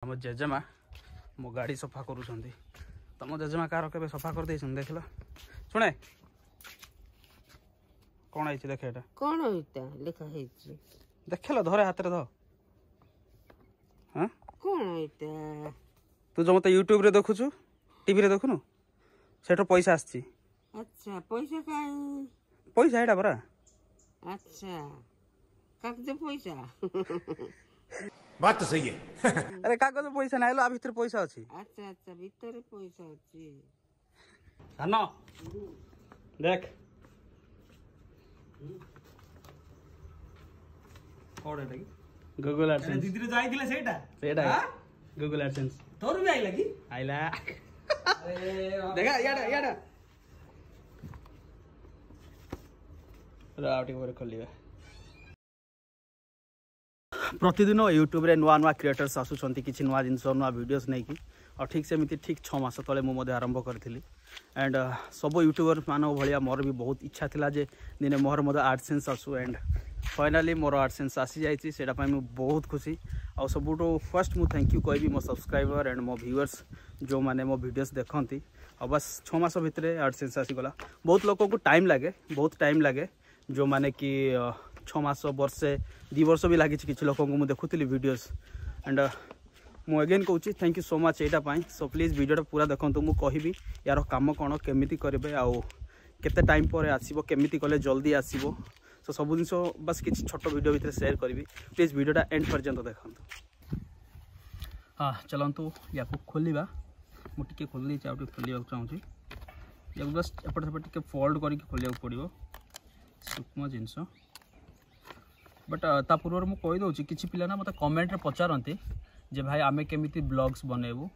आम जेजेमा मो गाड़ी सफा करुँच तुम जेजेमा कार के सफा कर देख लो शुणे कौन है देख एटा कौन होइता लिखा है देख लो धरे हाथ रे धो हाँ कौन होइता तू जो मत यूट्यूब रे देखुछु टीवी रे देखुनु सेठो पैसा आछि अच्छा पैसा काई पैसा एटा बरा अच्छा कागज पैसा बात तो सही है अरे कागज पैसा ना आ भीतर पैसा अछि अच्छा अच्छा भीतर पैसा अछि सानो देख कोड एटा की गूगल एडसेंस दीदी रे जाइथिले सेटा सेटा गूगल एडसेंस तोर भी आइला की आइला अरे देखा याडा राउटी पर खोलिबा प्रतिदिन यूट्यूब रे नुआ नुआ क्रिएटर्स आसुचंती किछि नुआ जिंस नुआ वीडियोस नै की और ठीक सेमिति ठीक 6 मास तले मु मध्ये आरंभ करथिली एंड सब यूट्यूबर मानव भलिया मोर भी बहुत इच्छा थिला जे दिने मोर मध्ये एडसेंस आसु एंड फाइनली मोर एडसेंस आसी जाइछि सेटा पय मु बहुत खुशी आ सबुटो फर्स्ट मु थैंक यू कहबी मो सब्सक्राइबर एंड मो व्यूअर्स जो माने मो वीडियोस देखंती और बस 6 मास भितरे एडसेंस आसी गला बहुत लोगों को बहुत टाइम लागे जो माने कि 6 मास वर्षे 2 वर्ष भी लगी किसी लोक मुझे देखुली वीडियोस एंड मु अगेन कहूँ थैंक यू सो मच यहाँ सो प्लीज वीडियो पूरा देखो मुझे कहबी यार कम कौन केमी करेंगे आउ केते टाइम पर आसो केमी कले जल्दी आसो सो सब जिन बस किसी छोट वीडियो भितर शेयर करी प्लीज वीडियोटा एंड पर्यंत देखो हाँ चलतु या खोलवा मुझे खोल दी खोल चाहूँगी या बस एपट सेपट टे फोल्ड करके खोलिया पड़ो सूक्ष्म जिनस बट ता पूर्व मुझे कहीदे कि पिला ना मतलब कमेंट पचारती जे भाई आमे केमिति ब्लॉग्स बनैबू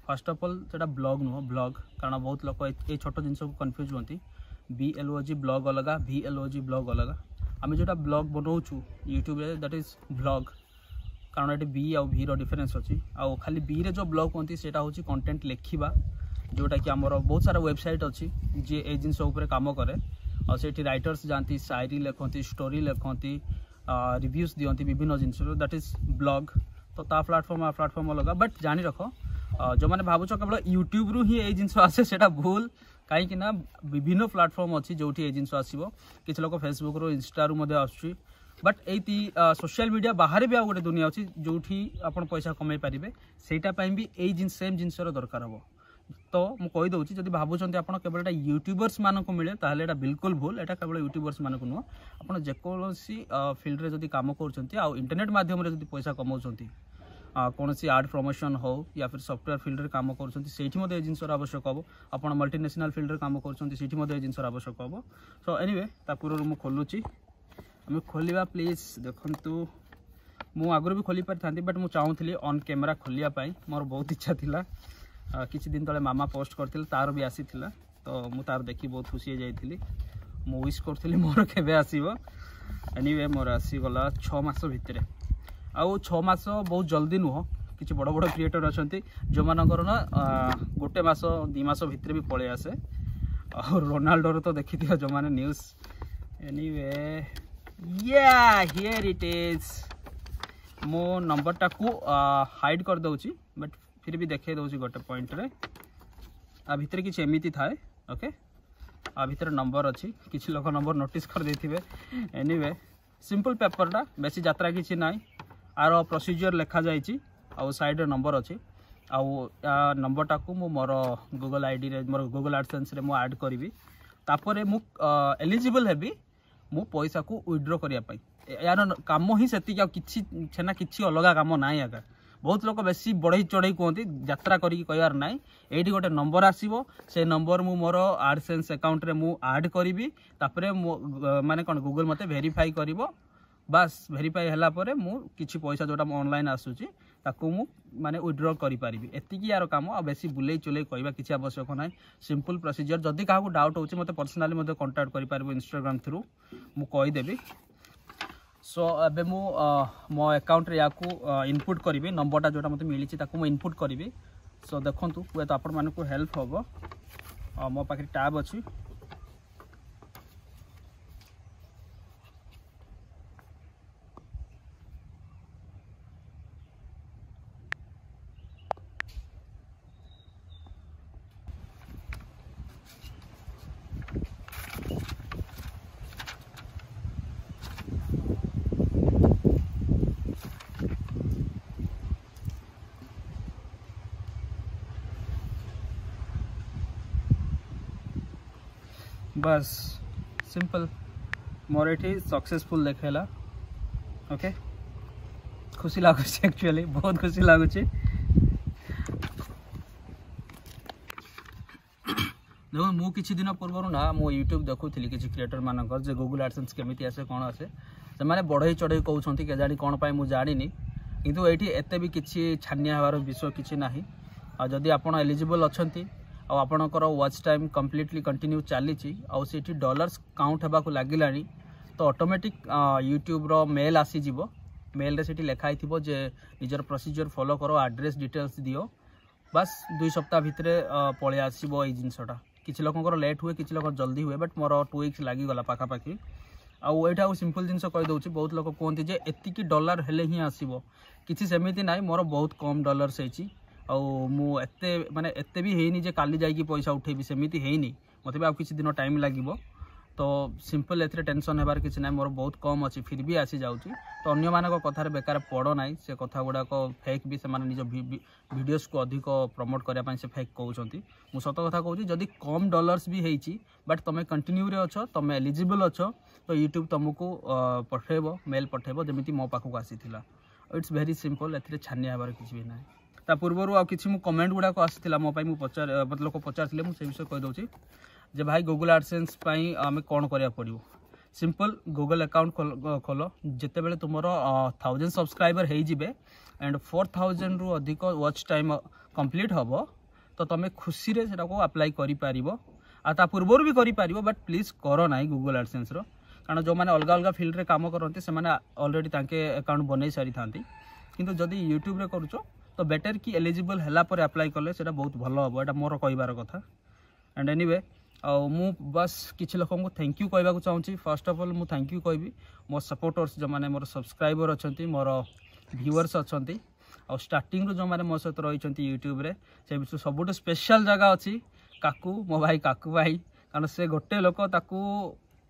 फर्स्ट ऑफ ऑल सेटा ब्लॉग नुह ब्लॉग कारण बहुत लोग ये छोट जिन को कन्फ्यूज होती BLOG ब्लॉग अलग VLOG ब्लॉग अलग आम जोटा ब्लॉग बनाऊँ यूट्यूब दैट इज ब्लॉग कारण ये बी आउ भी डिफरेन्स अच्छी आउ खाली बी रे जो ब्लॉग कहती से हूँ कंटेंट लिखा जोटा कि आमर बहुत सारा वेबसाइट अच्छी जी ए जिन कम करे और से राइटर्स जाती शायरी लिखती स्टोरी लिखती रिव्यूज दिखती विभिन्न जिनस दैट इज ब्लॉग तो ता प्लाटफर्म अलग बट जानी रख जो मैंने भावुच केवल यूट्यूब रु ही ये जिन आसे से भूल कहीं विभिन्न प्लाटफर्म अच्छी जो ये जिन आसो किसी लोग फेसबुक रो इंस्टा रु आसुची बट ये सोशल मीडिया बाहर भी आ गोटे दुनिया अच्छी जो आप पैसा कमाई पारे सेटापी भी यही सेम जिनसर दरकार हम तो मुझे कहीदे जब भावुंट आप केवल यूट्यूबर्स मान को मिले ताहले एटा बिल्कुल भूल एटा केवल यूट्यूबर्स मान को नुह आप जेकोसी फील्ड रे जदि काम कर इंटरनेट माध्यम रे जदि पैसा कमाउछंती कौन सी आर्ट प्रमोशन हो या फिर सॉफ्टवेयर फील्ड रे काम कर जिनसर आवश्यक हम आप मल्टीनेशनल फील्ड रे काम कर जिनसर आवश्यक हम सो एनीवे ता पूर्व मुझे खोलुची आम खोलिया प्लीज देखु मु आगुरी भी खोली पारि था बट मुझे चाहूली ऑन कैमरा खोलिया मोर बहुत इच्छा थिला किछि दिन तले मामा पोस्ट करथिल तार भी आसी थिला तो मु तार देखि बहुत खुशी जाइथिली मु विश करथिली मोर केबे आसीबो एनीवे मोर आसी गला 6 मास भितरे आउ 6 मास बहुत जल्दी नुह किछि बड़ बड़ क्रिएटर अछंती जो मानकर ना गोटे मास 2 मास भितरे भी पळे आसे और रोनाल्डो रो तो देखिथियो जो माने न्यूज़ एनीवे या हियर इट इज मो नंबर टाकू हाइड कर दउची बट फिर भी देखे दूसरी गोटे पॉइंट रे आ भितर किसी एमती थाए ओके आ भितर नंबर अच्छी किसी लोग नंबर नोटिस कर देथिबे एनीवे सिंपल पेपरटा बेसी यात्रा किसी ना आर प्रोसीजर लिखा जाइए आउ साइड नंबर अच्छी आउ नंबरटा को मोर गूगल आईडी रे मोर गूगल एडसेंस रे मु ऐड करी तापर मु एलिजिबल हेबी मु पैसा को विथड्रॉ करिया पाई यार काम ही सेति किछि छेना किछि अलग काम नाइ आगा बहुत लोग बेसी बढ़ई चढ़ई कहते यात्रा करी कहर ना ये गोटे नंबर आसो से नंबर मु मोर एडसेंस अकाउंट रे मु ऐड करी तापर माने कौन गूगल मते वेरीफाई करिवो बस वेरीफाई हला परे मु किछि पैसा जोटा ऑनलाइन आसुची ताकू मु माने विथड्रॉ करि पारिबी एतिकी यार काम आ बेसी बुलेई चुलेई कहबा किछि आवश्यक नाही सिंपल प्रोसीजर जदी काहा को डाउट होची मते पर्सनली मते कांटेक्ट करि पारिबो इंस्टाग्राम थ्रू मु कहि देबी सो अबे मु मो अकाउंट रे याकू इनपुट करी नंबरटा जोटा मते मिली ताकू इनपुट करी सो देखंतु हुए तो आपण मानकू हेल्प होबो मो पाखे टैब अछि बस सिंपल मोर ये सक्सेसफुल देखेला ओके खुशी लगुच एक्चुअली बहुत खुशी लगुच देखो मु किछि दिन पूर्व ना मो यूट्यूब देखुली किछि क्रिएटर मानकर जे गूगल एडसेंस केमिति आसे कोन आसे से माने बढ़ई चढ़ई कहउछंती के जानी कोन पाई मु जानिनी किंतु एठी एते भी किछि छानिया हवार विषय किछि नाही आ जदी आपण एलिजिबल अछंती आ आपणकर वॉच टाइम कंप्लीटली कंटिन्यू चली आ सेठी डॉलर्स काउंट हेबा को लागिलानी तो ऑटोमेटिक यूट्यूब रो मेल आसी जीवो मेल रे सेठी लिखाई थिबो जे निजर प्रोसीजर फॉलो करो एड्रेस डिटेल्स दियो बस 2 सप्ताह भितरे पळे आसीबो ए जिंसटा किछि लोकंकर लेट हुए किछि लोक जल्दी हुए बट मोर 2 वीक्स लागी गला पाखा पाखी आउ एटा सिंपल जिनस कहि दउछि बहुत लोक कोंती जे एतिकी डॉलर हेले ही आसीबो किछि सेमिति नाही मोर बहुत कम डॉलर सेछि आउ मु एते माने एते भी हेनी जे काली जाई की पैसा उठेबी सेमिति हेनी मते भी आ किछि दिन टाइम लागिबो तो सिंपल एथरे टेंशन हेबार किछि नाही मोर बहुत कम अछि फिर भी आसी जाउछि तो अन्य मानक कथार बेकार पड़ो नाही से कथा गुडा को फेक भी से माने निज वीडियोस को अधिक प्रमोट करिया पय से फेक कहउछंती मु सत कथा कहउछि जदी कम डॉलर्स भी हेछि बट तमे कंटिन्यू रे अछो तमे एलिजिबल अछो तो यूट्यूब तुमको पठेबो मेल पठेबो जेमिति मो पाखु आसीथिला इट्स वेरी सिंपल एथरे छानिया हेबार किछि भी नाही ता पूर्वरु आ किछि मु कमेंट गुडा को आसीथिला मो पय मु पचार मतलब को पचारथिले मु से विषय कहि दउछि जे भाई गूगल एडसेंस पाई आमे कोन करिया पड़िबो सिंपल गूगल अकाउंट खोलो जिते बेले तुमर 1000 सब्सक्राइबर हे जिबे एंड 4000 रु अधिक वॉच टाइम कंप्लीट हबो तो तमे खुशी रे सेटा को अप्लाई करि पारिबो आ ता पूर्वरु भी करि पारिबो बट प्लीज करो नाही गूगल एडसेंस रो कारण जो माने अलग अलग फील्ड रे काम करते से माने ऑलरेडी तांके अकाउंट बनै सारी थांती किंतु जदी यूट्यूब रे करूचो तो बेटर कि एलिजिबल हला पर अप्लाई करले सेटा बहुत भलो हबो एटा मोर कहिबार कथा एंड एनीवे मु बस किछि लोक को थैंक यू कहबा को चाहूची फर्स्ट ऑफ ऑल मु थैंक यू कहबी मोर सपोर्टर्स जो माने मोर सब्सक्राइबर अछंती मोर व्यूअर्स अछंती और स्टार्टिंग रो जो माने मो सहित रहिचंती यूट्यूब रे से विषय सबुठ स्पेशल जगह अछि काकू मो भाई काकू भाई कारण से गोटे लोक ताकू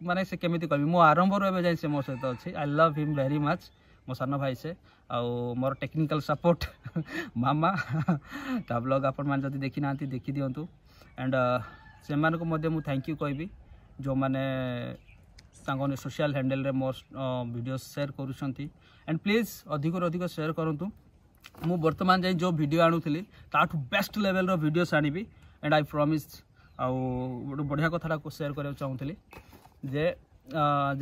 माने से केमिति कहबी मो आरंभ रो एबे जाय से मो सहित अछि I love him very much मो सानो भाई से आउ मोर टेक्निकल सपोर्ट मामा ता ब्लॉग आपण मान जदी देखि नांती देखि दियंतु एंड से मान को मध्य मु थैंक यू कहबी जो माने सांगने सोशल हैंडल रे मोर वीडियो शेयर करूछंती एंड प्लीज अधिक अधिक शेयर करंतु मु वर्तमान जाय जो वीडियो आनुथली ताठू बेस्ट लेवल रो वीडियोस आनिबी एंड आई प्रॉमिस आउ बढ़िया कथा को शेयर करे चाहूथली जे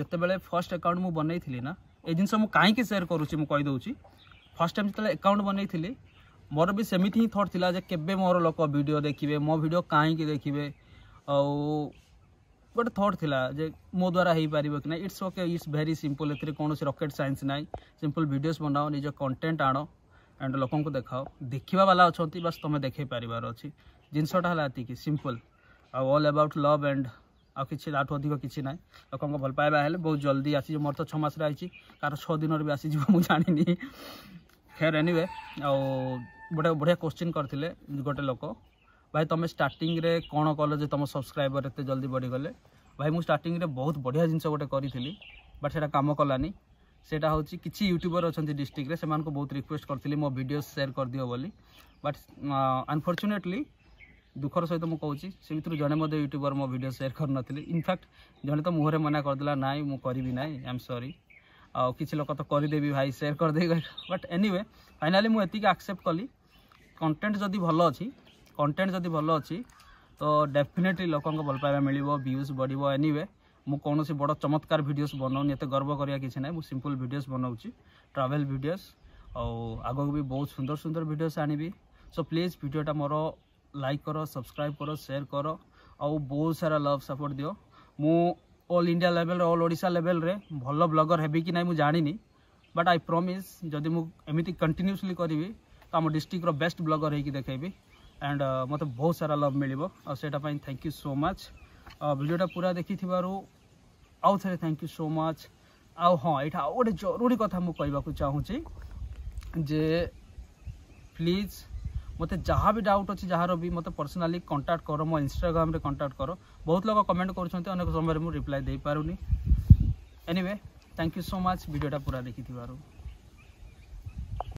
जते बेले फर्स्ट अकाउंट मु बनैथिली ना ए जिनस मु काहे के शेयर करूची मु कहि दउची फर्स्ट टाइम जते अकाउंट बनैथिली मोर भी सेमिति ही थॉट थिला जे केबे मोर लोक वीडियो देखिबे मो वीडियो काहे के देखिबे गोटे थॉट थिला जे मो द्वारा हो पार कि ना it's okay it's very simple एथरे कौन रॉकेट साइंस ना सिंपल वीडियोस बनाओ निज कंटेंट आण एंड लोक को देखाओ देखा वाला अच्छा बस तुम देखे पार अच्छी जिनसटा है simple all about love and आ कि अधिक किसी ना लोक भल पाइबा है बहुत जल्दी आसी मोर तो 6 मास आई कार 6 दिन भी आसी मुझे जानी खैर एनीवे गोटे बढ़िया क्वेश्चन करते गोटे लोक भाई तुम स्टार्टिंग रे कौन कल जे तुम सब्सक्राइबर एत जल्दी बढ़ी गले भाई मुझे स्टार्टिंग रे बहुत बढ़िया जिनस गोटे करी बट से काम कलानी सेटा हूँ किसी यूट्यूबर अच्छा डिस्ट्रिक्ट से बहुत रिक्वेस्ट करी मो वीडियो शेयर कर दियो बोली बट अनफॉर्चुनेटली दुखर सहित मुझे कहूँ से भर जड़े मत यूट्यूबर मो वीडियो शेयर कर नी इनफैक्ट जड़े तो मुहरे मना करदेला नाई मुझे ना आई एम सॉरी आ किसी लोग तो करदेवी भाई शेयर करदे बट एनीवे फाइनाली मुझे एक्सेप्ट कली कंटेंट जदि भल अच्छी कंटेंट जदि भल अच्छी तो डेफिनेटली लोक भल पाइबा मिल व्यूज बढ़ो एनीवे मुझे कौन बड़ चमत्कार वीडियोस बनाऊनी एत गर्व करिया किसी ना मुझे सिंपल वीडियोस बनाऊँगी ट्रैवल वीडियोस और आगक भी बहुत सुंदर सुंदर वीडियोस आनिबी सो प्लीज वीडियोटा मोर लाइक करो सब्सक्राइब करो शेयर करो और बहुत सारा लव सपोर्ट दियो मु all India level all Odisha level रे भल ब्लॉगर हेबी कि ना मुझे जानी बट आई प्रॉमिस जदि मु एमिति कंटिन्यूअसली करी तो आम डिस्ट्रिक्ट रो बेस्ट ब्लॉगर होगी देखेबी एंड मत बहुत सारा लव मिलिबो और सेटा पई थैंक यू सो मच वीडियोटा पूरा देखि थिबारु आउ थे थैंक यू सो मच आउ हाँ यहाँ गोटे जरूरी कथा मुझे कहवाक चाहूँगी जे प्लीज मत जहाँ भी डाउट अच्छी जार भी मत पर्सनाली कांटेक्ट करो मो इंस्टाग्राम रे कांटेक्ट करो बहुत लोग कमेंट करुँच अनेक समय मुझे रिप्लाई दे पारुनी anyway thank you so much वीडियोटा पूरा देखि थिबारु।